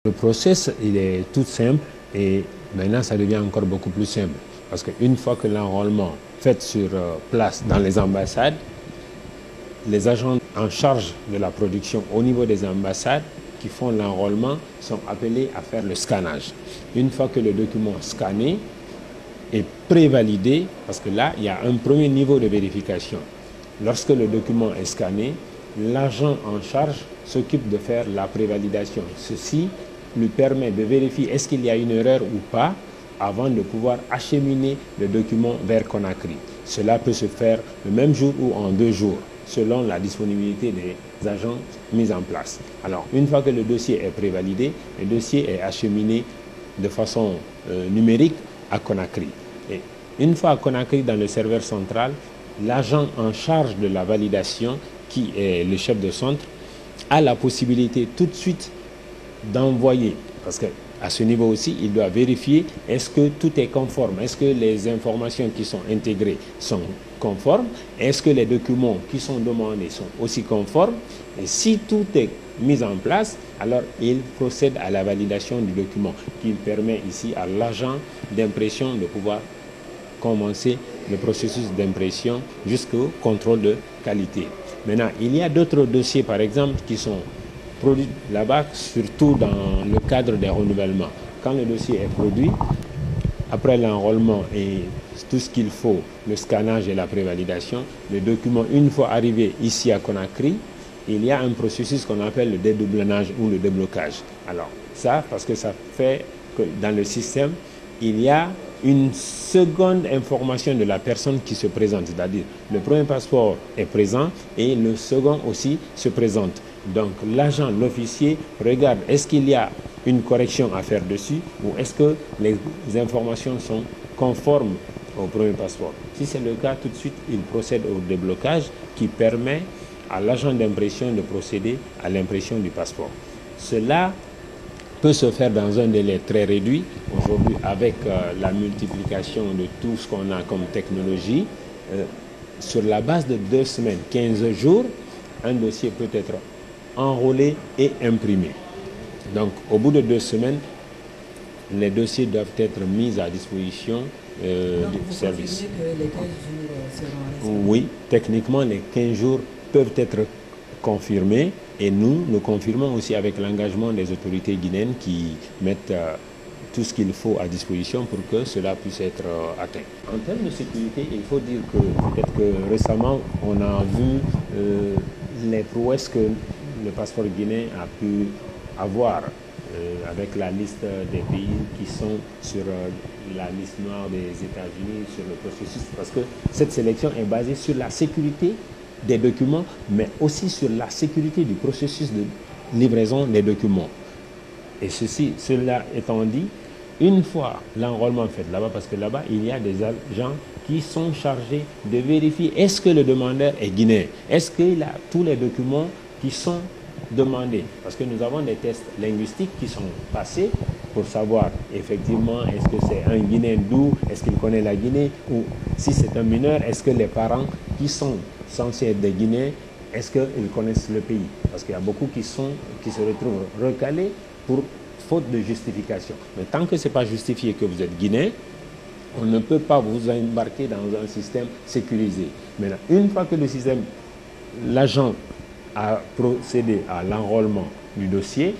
Le process, il est tout simple et maintenant, ça devient encore beaucoup plus simple. Parce qu'une fois que l'enrôlement fait sur place dans les ambassades, les agents en charge de la production au niveau des ambassades qui font l'enrôlement sont appelés à faire le scannage. Une fois que le document scanné est prévalidé, parce que là, il y a un premier niveau de vérification. Lorsque le document est scanné, l'agent en charge s'occupe de faire la prévalidation. Ceci lui permet de vérifier est-ce qu'il y a une erreur ou pas avant de pouvoir acheminer le document vers Conakry. Cela peut se faire le même jour ou en 2 jours, selon la disponibilité des agents mis en place. Alors, une fois que le dossier est prévalidé, le dossier est acheminé de façon numérique à Conakry. Et une fois à Conakry, dans le serveur central, l'agent en charge de la validation, qui est le chef de centre, a la possibilité tout de suite d'envoyer, parce qu'à ce niveau aussi, il doit vérifier est-ce que tout est conforme, est-ce que les informations qui sont intégrées sont conformes, est-ce que les documents qui sont demandés sont aussi conformes, et si tout est mis en place, alors il procède à la validation du document, qui permet ici à l'agent d'impression de pouvoir commencer le processus d'impression jusqu'au contrôle de qualité. Maintenant, il y a d'autres dossiers, par exemple, qui sont produits là-bas, surtout dans le cadre des renouvellements. Quand le dossier est produit, après l'enrôlement et tout ce qu'il faut, le scannage et la prévalidation, le document, une fois arrivé ici à Conakry, il y a un processus qu'on appelle le dédoublonnage ou le déblocage. Alors, ça, parce que ça fait que dans le système, il y a une seconde information de la personne qui se présente, c'est-à-dire le premier passeport est présent et le second aussi se présente. Donc l'agent, l'officier regarde est-ce qu'il y a une correction à faire dessus ou est-ce que les informations sont conformes au premier passeport. Si c'est le cas, tout de suite, il procède au déblocage qui permet à l'agent d'impression de procéder à l'impression du passeport. Cela peut se faire dans un délai très réduit. Aujourd'hui, avec la multiplication de tout ce qu'on a comme technologie, sur la base de 2 semaines, 15 jours, un dossier peut être enrôlé et imprimé. Donc, au bout de 2 semaines, les dossiers doivent être mis à disposition du service. Que les 15 jours seront oui, techniquement, les 15 jours peuvent être confirmés. Et nous confirmons aussi avec l'engagement des autorités guinéennes qui mettent tout ce qu'il faut à disposition pour que cela puisse être atteint. En termes de sécurité, il faut dire que peut-être que récemment, on a vu les prouesses que le passeport guinéen a pu avoir avec la liste des pays qui sont sur la liste noire des États-Unis, sur le processus, parce que cette sélection est basée sur la sécurité des documents, mais aussi sur la sécurité du processus de livraison des documents. Et cela étant dit, une fois l'enrôlement fait là-bas, parce que là-bas, il y a des agents qui sont chargés de vérifier est-ce que le demandeur est guinéen, est-ce qu'il a tous les documents qui sont demandés. Parce que nous avons des tests linguistiques qui sont passés pour savoir effectivement est-ce que c'est un Guinéen d'où, est-ce qu'il connaît la Guinée, ou si c'est un mineur, est-ce que les parents qui sont censés être des Guinéens, est-ce qu'ils connaissent le pays? Parce qu'il y a beaucoup qui se retrouvent recalés pour faute de justification. Mais tant que ce n'est pas justifié que vous êtes Guinéen, on ne peut pas vous embarquer dans un système sécurisé. Maintenant, une fois que l'agent a procédé à l'enrôlement du dossier,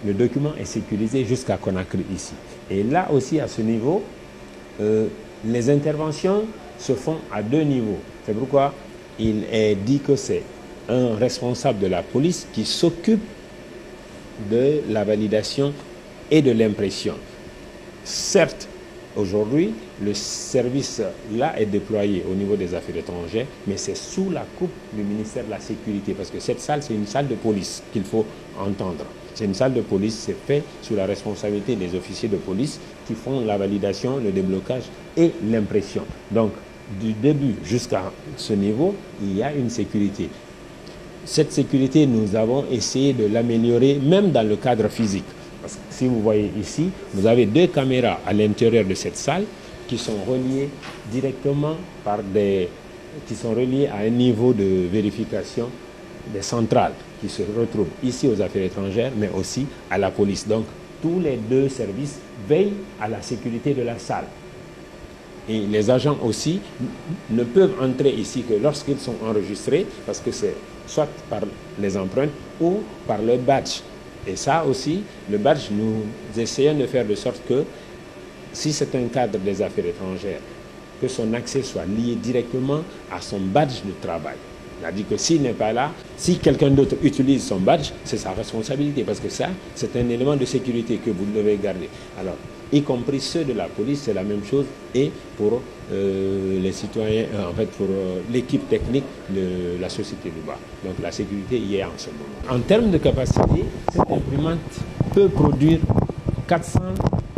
le document est sécurisé jusqu'à Conakry ici. Et là aussi, à ce niveau, les interventions se font à 2 niveaux. C'est pourquoi il est dit que c'est un responsable de la police qui s'occupe de la validation et de l'impression. Certes, aujourd'hui, le service là est déployé au niveau des affaires étrangères, mais c'est sous la coupe du ministère de la Sécurité, parce que cette salle, c'est une salle de police qu'il faut entendre. C'est une salle de police, c'est fait sous la responsabilité des officiers de police qui font la validation, le déblocage et l'impression. Donc, du début jusqu'à ce niveau, il y a une sécurité. Cette sécurité, nous avons essayé de l'améliorer même dans le cadre physique. Parce que si vous voyez ici, vous avez 2 caméras à l'intérieur de cette salle qui sont reliées directement qui sont reliées à un niveau de vérification des centrales qui se retrouvent ici aux affaires étrangères, mais aussi à la police. Donc, tous les deux services veillent à la sécurité de la salle. Et les agents aussi ne peuvent entrer ici que lorsqu'ils sont enregistrés, parce que c'est soit par les empreintes ou par le badge. Et ça aussi, le badge, nous essayons de faire de sorte que, si c'est un cadre des affaires étrangères, que son accès soit lié directement à son badge de travail. C'est-à-dire que s'il n'est pas là, si quelqu'un d'autre utilise son badge, c'est sa responsabilité, parce que ça, c'est un élément de sécurité que vous devez garder. Alors, y compris ceux de la police, c'est la même chose, et pour les citoyens, en fait pour l'équipe technique de la société Louba. Donc la sécurité y est en ce moment. En termes de capacité, cette imprimante peut produire 400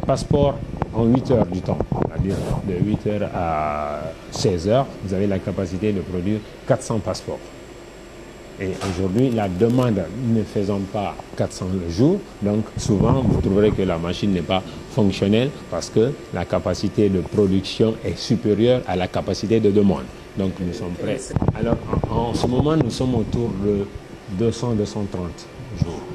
passeports en 8 heures du temps. C'est-à-dire de 8 heures à 16 heures, vous avez la capacité de produire 400 passeports. Et aujourd'hui, la demande ne faisant pas 400 le jour, donc souvent vous trouverez que la machine n'est pas fonctionnelle parce que la capacité de production est supérieure à la capacité de demande. Donc nous sommes prêts. Alors en ce moment, nous sommes autour de 200-230 jours.